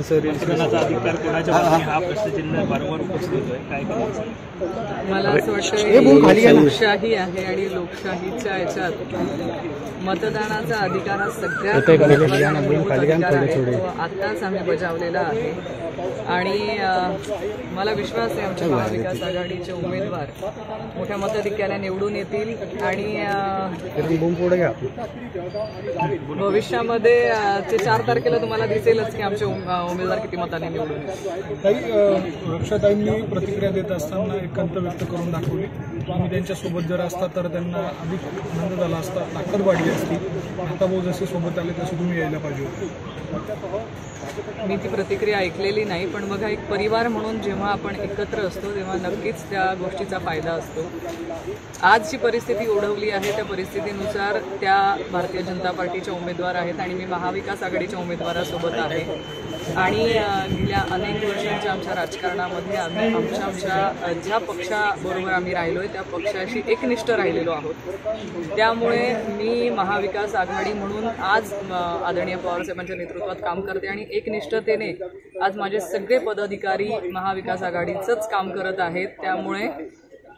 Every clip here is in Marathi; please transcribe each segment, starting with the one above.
मतदानाचा अधिकार कोणाच्या बाजूने हा प्रश्नचिन्ह वारंवार उपस्थित होतोय, काय करायचं? मला असं वाटतं लोकशाही आहे आणि लोकशाहीच्या याच्यात मतदानाचा अधिकार हा सगळ्यात अधिकार आहे, तो आत्ताच आम्ही बजावलेला आहे आणि मला विश्वास आहे आमच्या महाविकास आघाडीचे उमेदवार मोठ्या मताधिक्याने निवडून येतील आणि भविष्यामध्ये ते 4 तारखेला तुम्हाला दिसेलच की आमचे उमेदवार किती मताने निवडून येतील. काही रक्षाताईंनी प्रतिक्रिया देत असताना एकांत व्यक्त करून दाखवली. तुम्ही त्यांच्यासोबत जर असता तर त्यांना अधिक आनंद झाला असता, ताकद वाढली असती. आता भाऊ जसे सोबत आले तसे तुम्ही यायला पाहिजे होते. मी ती प्रतिक्रिया ऐकलेली नाही, पण बघा एक परिवार म्हणून जेव्हा आपण एकत्र असतो तेव्हा नक्कीच त्या गोष्टीचा फायदा असतो. आज जी परिस्थिती ओढवली आहे त्या परिस्थितीनुसार त्या भारतीय जनता पार्टीच्या उमेदवार आहेत आणि मी महाविकास आघाडीच्या उमेदवारासोबत आहे आणि गेल्या अनेक वर्षांच्या आमच्या राजकारणामध्ये आम्ही आमच्या ज्या पक्षाबरोबर आम्ही राहिलो आहे त्या पक्षाशी एकनिष्ठ राहिलेलो आहोत. त्यामुळे मी महाविकास आघाडी म्हणून आज आदरणीय पवारसाहेबांच्या नेतृत्वात काम करते आणि एकनिष्ठतेने आज माझे सगळे पदाधिकारी महाविकास आघाडीचंच काम करत आहेत. त्यामुळे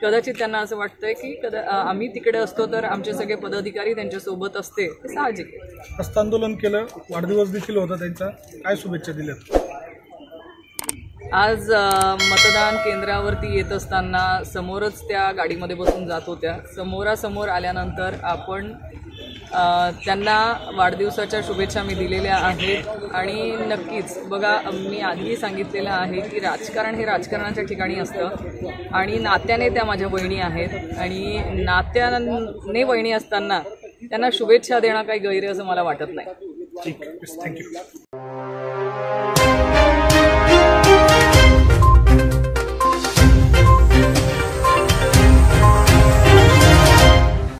कदाचित त्यांना असं वाटतंय की आम्ही तिकडे असतो तर आमचे सगळे पदाधिकारी त्यांच्यासोबत असते, हे साहजिक आहे. हस्तांदोलन केलं, वाढदिवस देखील होता त्यांचा, काय शुभेच्छा दिल्यात? आज मतदान केंद्रावरती येत असताना समोरच त्या गाडीमध्ये बसून जात होत्या. समोरासमोर आल्यानंतर आपण त्यांना वाढदिवसाच्या शुभेच्छा मी दिलेल्या आहेत आणि नक्कीच बघा मी आधीही सांगितलेलं आहे की राजकारण हे राजकारणाच्या ठिकाणी असतं आणि नात्याने त्या माझ्या वहिनी आहेत आणि नात्याने वहिनी असताना त्यांना शुभेच्छा देणं काही गैर असं मला वाटत नाही. ठीक, थँक्यू.